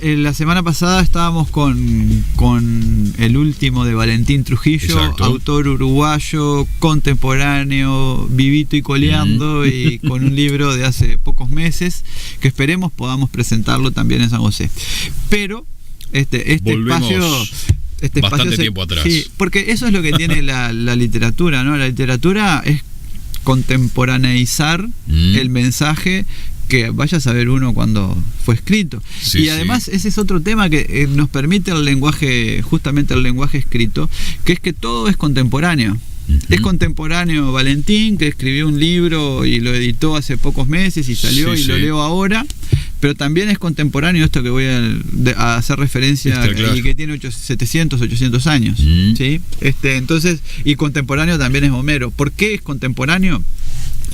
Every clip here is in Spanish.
La semana pasada estábamos con el último de Valentín Trujillo. Exacto. Autor uruguayo, contemporáneo, vivito y coleando, y con un libro de hace pocos meses que esperemos podamos presentarlo también en San José. Pero este bastante tiempo atrás. Sí, porque eso es lo que tiene la literatura, ¿no? La literatura es contemporaneizar el mensaje que vaya a saber uno cuando fue escrito. Sí, y además ese es otro tema que nos permite el lenguaje, justamente el lenguaje escrito, que es que todo es contemporáneo. Es contemporáneo Valentín, que escribió un libro y lo editó hace pocos meses y salió lo leo ahora, pero también es contemporáneo esto que voy a hacer referencia y que tiene 700, 800 años. ¿Sí? Entonces, y contemporáneo también es Homero. ¿Por qué es contemporáneo?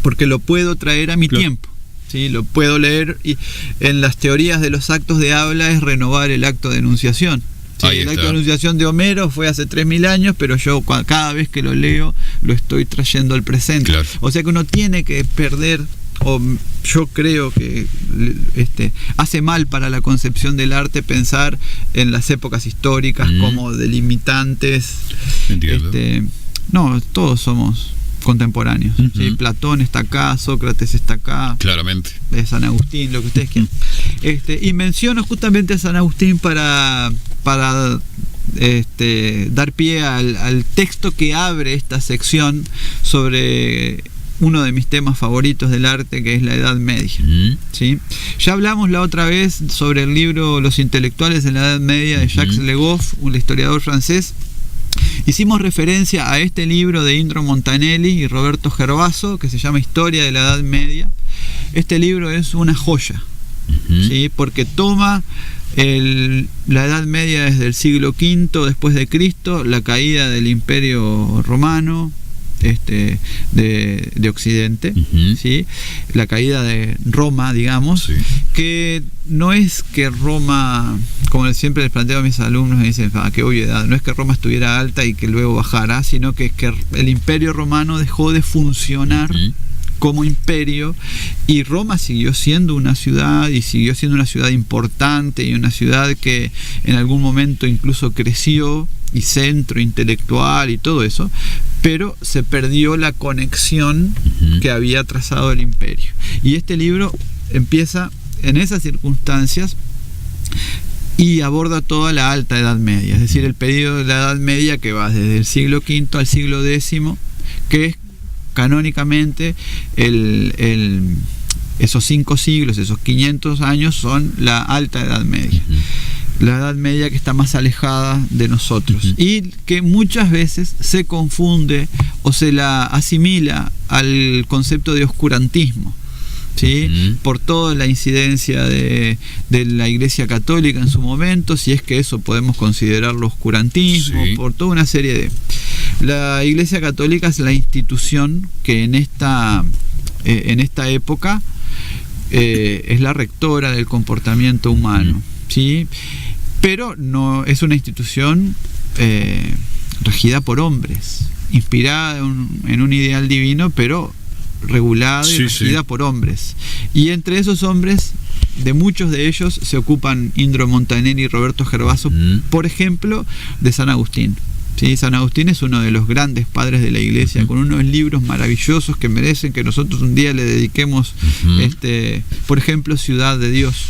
Porque lo puedo traer a mi tiempo. ¿Sí? Lo puedo leer, y en las teorías de los actos de habla es renovar el acto de enunciación. Sí, el acto de enunciación de Homero fue hace 3000 años, pero yo cada vez que lo leo lo estoy trayendo al presente. Claro. O sea que uno tiene que perder, o yo creo que hace mal para la concepción del arte pensar en las épocas históricas como delimitantes. Entiendo. No, todos somos contemporáneos. ¿Sí? Platón está acá, Sócrates está acá. Claramente. San Agustín, lo que ustedes quieran. Y menciono justamente a San Agustín para dar pie al texto que abre esta sección sobre uno de mis temas favoritos del arte, que es la Edad Media. ¿Sí? Ya hablamos la otra vez sobre el libro Los intelectuales en la Edad Media de Jacques Le Goff, un historiador francés. Hicimos referencia a este libro de Indro Montanelli y Roberto Gervaso, que se llama Historia de la Edad Media. Este libro es una joya, ¿sí? Porque toma la Edad Media desde el siglo V después de Cristo, la caída del Imperio Romano de Occidente, ¿sí? La caída de Roma, digamos, que no es que Roma, como siempre les planteo a mis alumnos, me dicen, qué obviedad, no es que Roma estuviera alta y que luego bajara, sino que el Imperio Romano dejó de funcionar como imperio, y Roma siguió siendo una ciudad, y siguió siendo una ciudad importante, y una ciudad que en algún momento incluso creció, y centro intelectual y todo eso, pero se perdió la conexión que había trazado el imperio. Y este libro empieza en esas circunstancias y aborda toda la Alta Edad Media, es decir, el periodo de la Edad Media que va desde el siglo V al siglo X, que es canónicamente esos 5 siglos, esos 500 años son la Alta Edad Media. La Edad Media que está más alejada de nosotros y que muchas veces se confunde o se la asimila al concepto de oscurantismo, ¿sí? Por toda la incidencia de la Iglesia Católica en su momento, si es que eso podemos considerarlo oscurantismo, por toda una serie de... La Iglesia Católica es la institución que en esta época es la rectora del comportamiento humano, ¿sí? Pero no es una institución regida por hombres, inspirada en un ideal divino, pero regulada y regida por hombres. Y entre esos hombres, de muchos de ellos se ocupan Indro Montanelli y Roberto Gervaso, por ejemplo, de San Agustín. ¿Sí? San Agustín es uno de los grandes padres de la Iglesia, con unos libros maravillosos que merecen que nosotros un día le dediquemos, por ejemplo, Ciudad de Dios.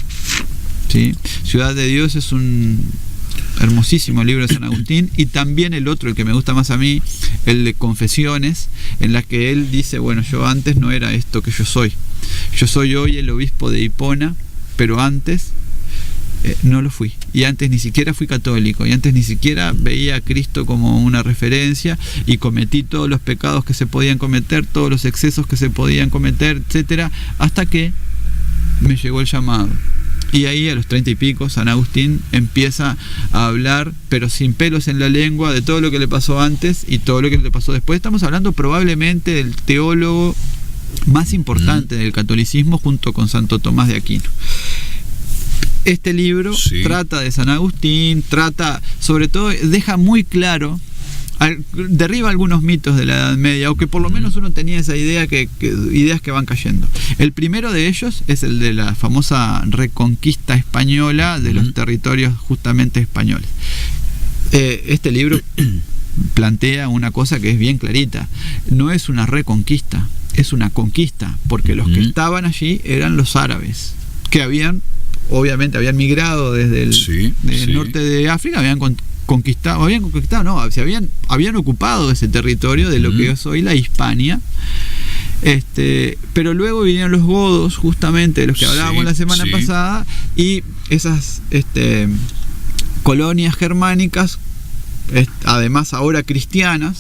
¿Sí? Ciudad de Dios es un hermosísimo libro de San Agustín, y también el otro, el que me gusta más a mí, el de Confesiones, en la que él dice, bueno, yo antes no era esto que yo soy hoy el obispo de Hipona, pero antes no lo fui, y antes ni siquiera fui católico, y antes ni siquiera veía a Cristo como una referencia, y cometí todos los pecados que se podían cometer, todos los excesos que se podían cometer, etcétera, hasta que me llegó el llamado. Y ahí a los 30 y pico San Agustín empieza a hablar, pero sin pelos en la lengua, de todo lo que le pasó antes y todo lo que le pasó después. Estamos hablando probablemente del teólogo más importante del catolicismo, junto con Santo Tomás de Aquino. Este libro trata de San Agustín, sobre todo deja muy claro derriba algunos mitos de la Edad Media, o que por lo menos uno tenía esa idea, ideas que van cayendo. El primero de ellos es el de la famosa reconquista española de los territorios justamente españoles. Este libro plantea una cosa que es bien clarita: no es una reconquista, es una conquista, porque los que estaban allí eran los árabes, que obviamente habían migrado desde el norte de África, habían ocupado ese territorio de lo que es hoy la Hispania. Pero luego vinieron los godos, justamente de los que hablábamos la semana pasada, y esas colonias germánicas, además ahora cristianas,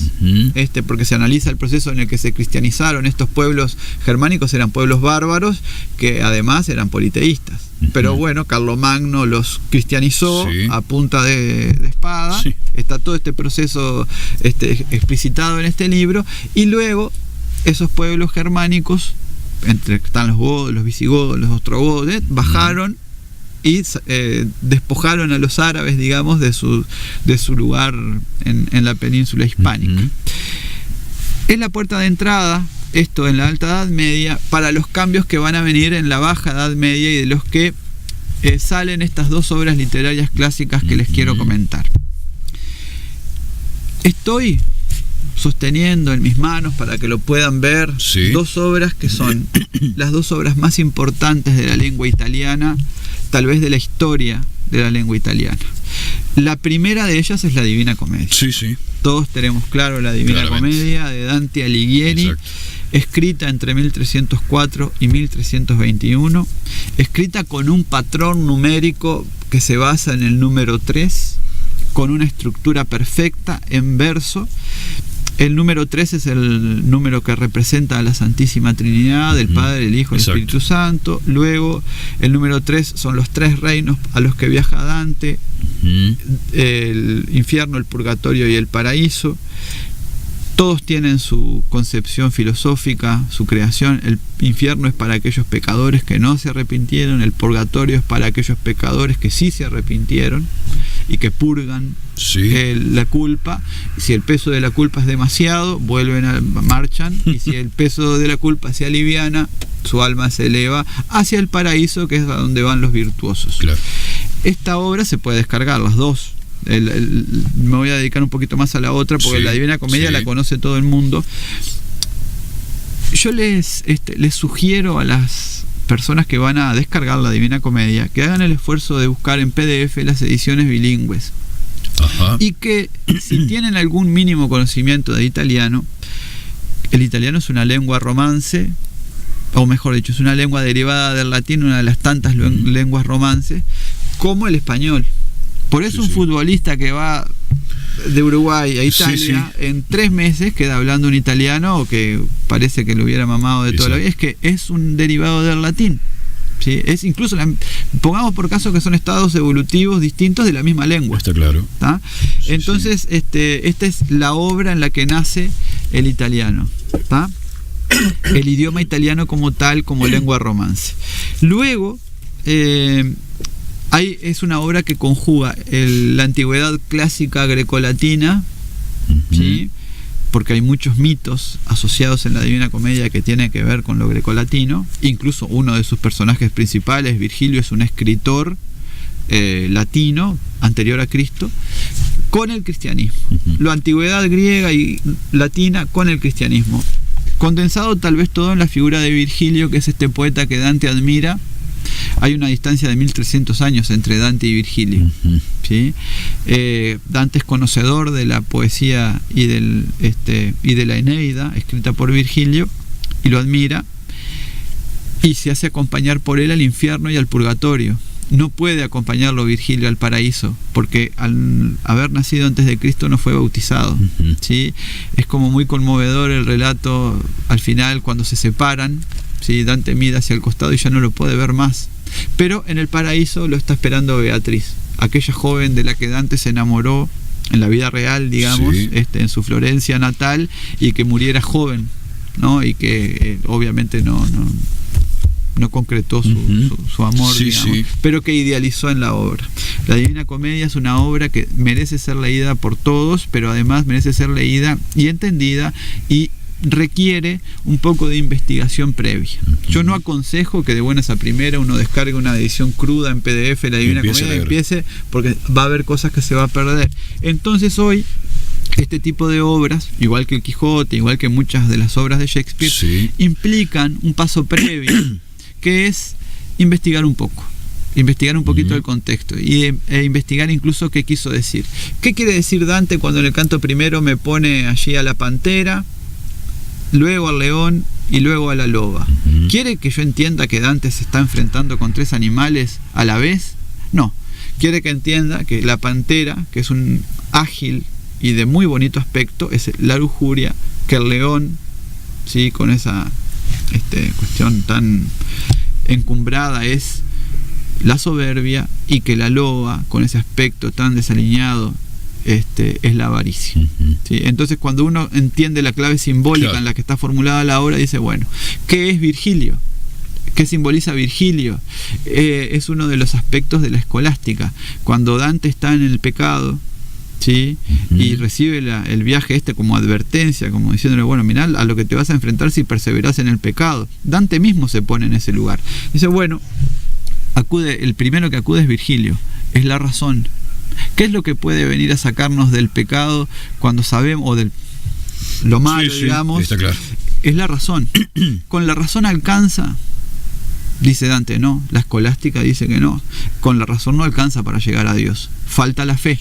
porque se analiza el proceso en el que se cristianizaron estos pueblos germánicos. Eran pueblos bárbaros que además eran politeístas, pero bueno, Carlomagno los cristianizó a punta de espada. Está todo este proceso explicitado en este libro, y luego esos pueblos germánicos, están los godos, los visigodos, los ostrogodos, bajaron y despojaron a los árabes, digamos, de su lugar en la península hispánica. Es la puerta de entrada, esto en la Alta Edad Media, para los cambios que van a venir en la Baja Edad Media, y de los que salen estas dos obras literarias clásicas que les quiero comentar. Estoy sosteniendo en mis manos, para que lo puedan ver, dos obras que son las dos obras más importantes de la lengua italiana, tal vez de la historia de la lengua italiana. La primera de ellas es la Divina Comedia. Todos tenemos claro la Divina Comedia de Dante Alighieri, escrita entre 1304 y 1321, escrita con un patrón numérico que se basa en el número 3, con una estructura perfecta en verso. El número 3 es el número que representa a la Santísima Trinidad, el Padre, el Hijo y el Espíritu Santo. Luego, el número 3 son los 3 reinos a los que viaja Dante: el infierno, el purgatorio y el paraíso. Todos tienen su concepción filosófica, su creación. El infierno es para aquellos pecadores que no se arrepintieron, el purgatorio es para aquellos pecadores que sí se arrepintieron y que purgan la culpa. Si el peso de la culpa es demasiado, marchan, y si el peso de la culpa se aliviana, su alma se eleva hacia el paraíso, que es a donde van los virtuosos. Esta obra se puede descargar, las dos. Me voy a dedicar un poquito más a la otra, porque la Divina Comedia la conoce todo el mundo. Yo les sugiero a las personas que van a descargar la Divina Comedia que hagan el esfuerzo de buscar en PDF las ediciones bilingües. Y que, si tienen algún mínimo conocimiento de italiano, el italiano es una lengua romance, o mejor dicho, es una lengua derivada del latín, una de las tantas lenguas romances, como el español. Por eso un futbolista que va de Uruguay a Italia, en 3 meses queda hablando un italiano, o que parece que lo hubiera mamado de toda la vida. Es que es un derivado del latín. Es incluso, pongamos por caso que son estados evolutivos distintos de la misma lengua. Está claro. Entonces, esta es la obra en la que nace el italiano. El idioma italiano como tal, como lengua romance. Luego, es una obra que conjuga la antigüedad clásica grecolatina, porque hay muchos mitos asociados en la Divina Comedia que tienen que ver con lo grecolatino. Incluso uno de sus personajes principales, Virgilio, es un escritor latino anterior a Cristo, con el cristianismo. La antigüedad griega y latina con el cristianismo, condensado tal vez todo en la figura de Virgilio, que es este poeta que Dante admira. Hay una distancia de 1300 años entre Dante y Virgilio. Dante es conocedor de la poesía y de la Eneida, escrita por Virgilio, y lo admira, y se hace acompañar por él al infierno y al purgatorio. No puede acompañarlo Virgilio al paraíso, porque al haber nacido antes de Cristo no fue bautizado. Es como muy conmovedor el relato al final, cuando se separan. Dante mira hacia el costado y ya no lo puede ver más, pero en el paraíso lo está esperando Beatriz, aquella joven de la que Dante se enamoró en la vida real, digamos, en su Florencia natal, y que muriera joven, y que obviamente no concretó su amor, digamos, pero que idealizó en la obra. La Divina Comedia es una obra que merece ser leída por todos, pero además merece ser leída y entendida, y requiere un poco de investigación previa. Yo no aconsejo que de buenas a primera uno descargue una edición cruda en PDF de la Divina Comedia y empiece, porque va a haber cosas que se va a perder. Entonces hoy este tipo de obras, igual que el Quijote, igual que muchas de las obras de Shakespeare, sí, implican un paso previo, que es investigar un poco. Investigar un poquito el contexto e investigar incluso qué quiso decir. ¿Qué quiere decir Dante cuando en el canto primero me pone allí a la pantera, luego al león y luego a la loba? ¿Quiere que yo entienda que Dante se está enfrentando con 3 animales a la vez? No. Quiere que entienda que la pantera, que es un ágil y de muy bonito aspecto, es la lujuria, que el león, ¿sí?, con esa cuestión tan encumbrada, es la soberbia, y que la loba, con ese aspecto tan desaliñado, es la avaricia. ¿Sí? Entonces, cuando uno entiende la clave simbólica en la que está formulada la obra, dice, bueno, ¿qué es Virgilio? ¿Qué simboliza Virgilio? Es uno de los aspectos de la escolástica. Cuando Dante está en el pecado, ¿sí?, y recibe el viaje como advertencia, como diciéndole, bueno, mirá a lo que te vas a enfrentar si perseveras en el pecado. Dante mismo se pone en ese lugar. Dice, bueno, el primero que acude es Virgilio, es la razón. ¿Qué es lo que puede venir a sacarnos del pecado cuando sabemos, o de lo malo, digamos? Está claro. Es la razón. ¿Con la razón alcanza? Dice Dante, no. La escolástica dice que no. Con la razón no alcanza para llegar a Dios. Falta la fe.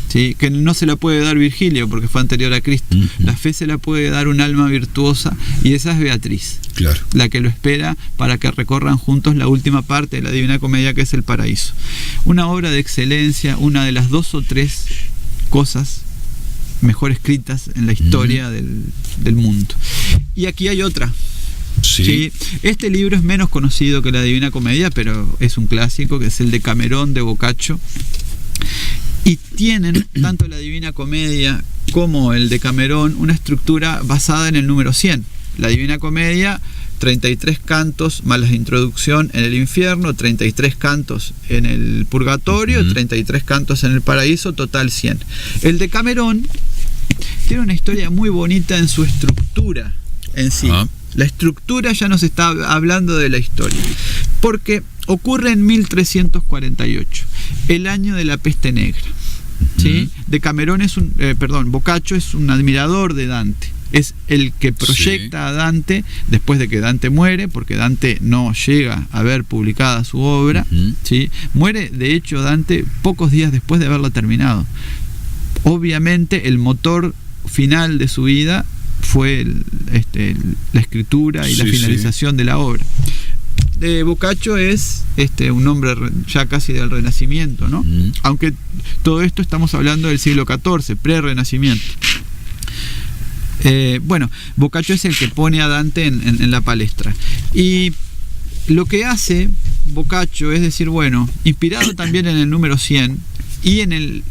¿Sí? Que no se la puede dar Virgilio porque fue anterior a Cristo. La fe se la puede dar un alma virtuosa, y esa es Beatriz, claro, la que lo espera para que recorran juntos la última parte de la Divina Comedia, que es el paraíso. Una obra de excelencia, una de las 2 o 3 cosas mejor escritas en la historia del mundo. Y aquí hay otra. Sí. Este libro es menos conocido que la Divina Comedia, pero es un clásico, que es el Decamerón de Boccaccio. Y tienen, tanto la Divina Comedia como el Decamerón, una estructura basada en el número 100. La Divina Comedia, 33 cantos más la introducción en el infierno, 33 cantos en el purgatorio, 33 cantos en el paraíso, total 100. El Decamerón tiene una historia muy bonita en su estructura en sí. La estructura ya nos está hablando de la historia, porque ocurre en 1348, el año de la peste negra. ¿Sí? Decamerón Boccaccio es un admirador de Dante. Es el que proyecta a Dante después de que Dante muere, porque Dante no llega a ver publicada su obra. ¿Sí? Muere, de hecho, Dante pocos días después de haberla terminado. Obviamente, el motor final de su vida fue la escritura y la finalización de la obra. Boccaccio es un hombre ya casi del Renacimiento, ¿no? Aunque todo esto estamos hablando del siglo XIV, pre-Renacimiento. Bueno, Boccaccio es el que pone a Dante en la palestra. Y lo que hace Boccaccio es decir, bueno, inspirado también en el número 100 y en el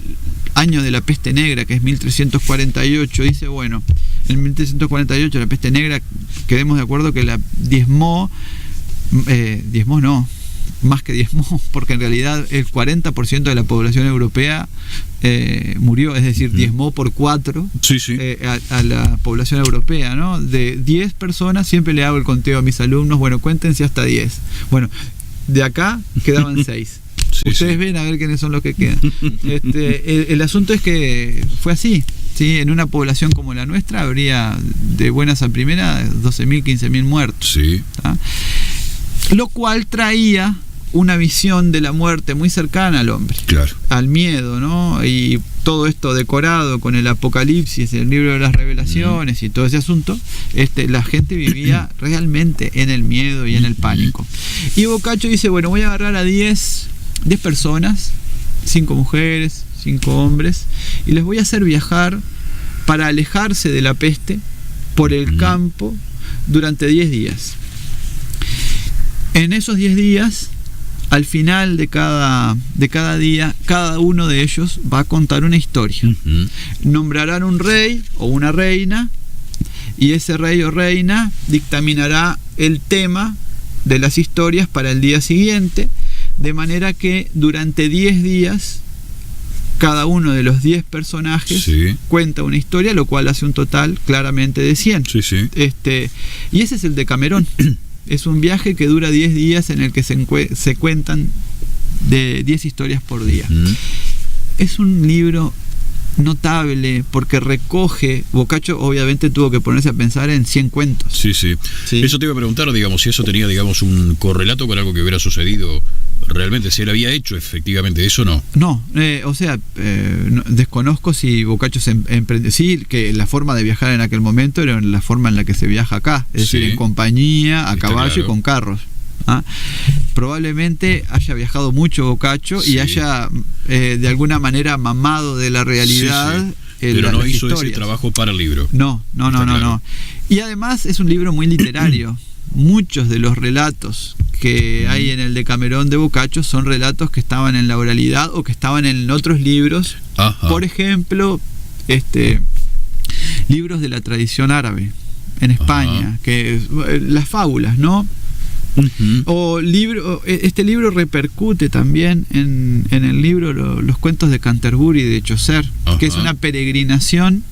año de la peste negra, que es 1348, dice, bueno, en 1348 la peste negra, quedemos de acuerdo que la diezmó no, más que diezmó, porque en realidad el 40% de la población europea murió, es decir, diezmó por 4 a la población europea, ¿no? De 10 personas, siempre le hago el conteo a mis alumnos, bueno, cuéntense hasta 10. Bueno, de acá quedaban 6. Ustedes ven a ver quiénes son los que quedan. El asunto es que fue así. ¿Sí? En una población como la nuestra habría, de buenas a primeras, 12.000, 15.000 muertos. Sí. ¿Ah? Lo cual traía una visión de la muerte muy cercana al hombre, claro, al miedo, ¿no? Y todo esto decorado con el Apocalipsis, el libro de las Revelaciones y todo ese asunto, la gente vivía realmente en el miedo y en el pánico. Y Boccaccio dice, bueno, voy a agarrar a 10 personas, 5 mujeres, 5 hombres, y les voy a hacer viajar para alejarse de la peste por el campo durante 10 días. En esos 10 días, al final de cada día, cada uno de ellos va a contar una historia. Nombrarán un rey o una reina, y ese rey o reina dictaminará el tema de las historias para el día siguiente. de manera que durante 10 días cada uno de los 10 personajes cuenta una historia, lo cual hace un total claramente de 100. Y ese es el Decamerón. Es un viaje que dura 10 días en el que se cuentan de 10 historias por día. Es un libro notable porque recoge, Boccaccio obviamente tuvo que ponerse a pensar en 100 cuentos. Sí. Eso te iba a preguntar, digamos, si eso tenía, digamos, un correlato con algo que hubiera sucedido realmente, si él había hecho efectivamente eso o no. No, desconozco si Boccaccio se emprendió. Sí, que la forma de viajar en aquel momento era la forma en la que se viaja acá, es decir, en compañía, a caballo, claro, y con carros. Probablemente haya viajado mucho Boccaccio y haya de alguna manera mamado de la realidad. Pero no hizo ese trabajo para el libro. No. Y además es un libro muy literario. Muchos de los relatos que hay en el Decamerón de Boccaccio son relatos que estaban en la oralidad o que estaban en otros libros. Por ejemplo, libros de la tradición árabe en España, que las fábulas, ¿no? O este libro repercute también en el libro los cuentos de Canterbury de Chaucer, que es una peregrinación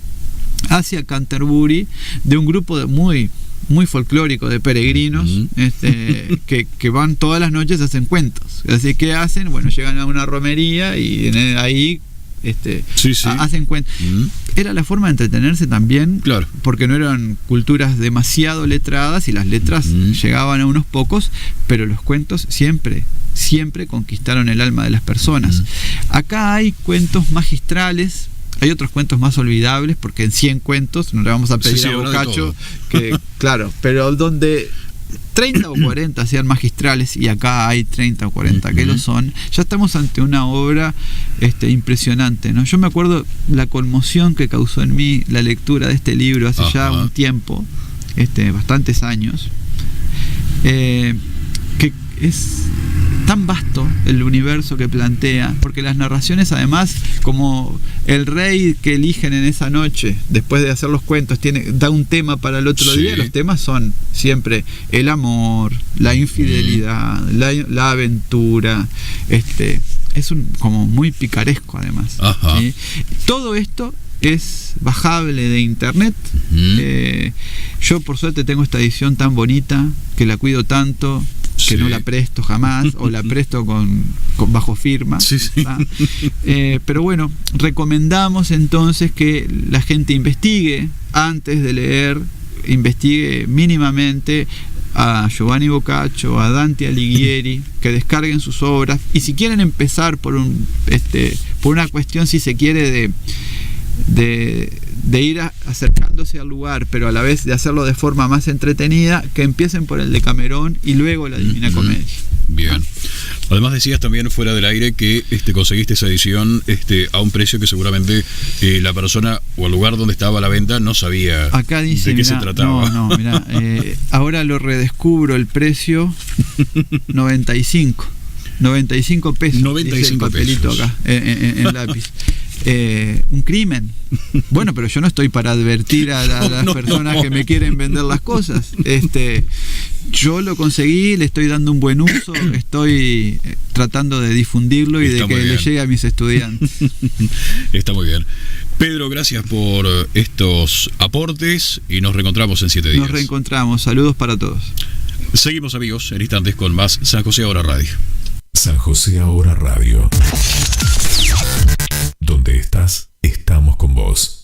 hacia Canterbury de un grupo muy folclórico de peregrinos que van todas las noches, hacen cuentos. Así que hacen, llegan a una romería y ahí hacen cuentos. Era la forma de entretenerse también, claro, porque no eran culturas demasiado letradas y las letras llegaban a unos pocos, pero los cuentos siempre conquistaron el alma de las personas. Acá hay cuentos magistrales. Hay otros cuentos más olvidables, porque en 100 cuentos no le vamos a pedir a Boccaccio que, claro, pero donde 30 o 40 sean magistrales, y acá hay 30 o 40 que lo son, ya estamos ante una obra impresionante, ¿no? Yo me acuerdo la conmoción que causó en mí la lectura de este libro hace ya un tiempo, bastantes años, que es tan vasto el universo que plantea, porque las narraciones, además, como el rey que eligen en esa noche después de hacer los cuentos da un tema para el otro día. Los temas son siempre el amor, la infidelidad, la aventura. Es como muy picaresco, además, ¿sí? Todo esto es bajable de internet. Yo por suerte tengo esta edición tan bonita, que la cuido tanto, que no la presto jamás, o la presto con bajo firma. Pero bueno, recomendamos entonces que la gente investigue antes de leer, investigue mínimamente a Giovanni Boccaccio, a Dante Alighieri, que descarguen sus obras, y si quieren empezar por una cuestión, si se quiere, de ir acercándose al lugar, pero a la vez de hacerlo de forma más entretenida, que empiecen por el Decamerón y luego la Divina Comedia. Bien. Además decías también fuera del aire que conseguiste esa edición a un precio que seguramente la persona o el lugar donde estaba a la venta no sabía. Acá dice, de qué se trataba. Mirá, ahora lo redescubro, el precio 95 pesos. 95 dice el papelito pesos. Acá en lápiz. Un crimen. Bueno, pero yo no estoy para advertir a las personas que me quieren vender las cosas. Yo lo conseguí, le estoy dando un buen uso, estoy tratando de difundirlo y de que le llegue a mis estudiantes. Está muy bien. Pedro, gracias por estos aportes y nos reencontramos en 7 días. Nos reencontramos. Saludos para todos. Seguimos, amigos, en instantes con más San José Ahora Radio. San José Ahora Radio. Donde estás, estamos con vos.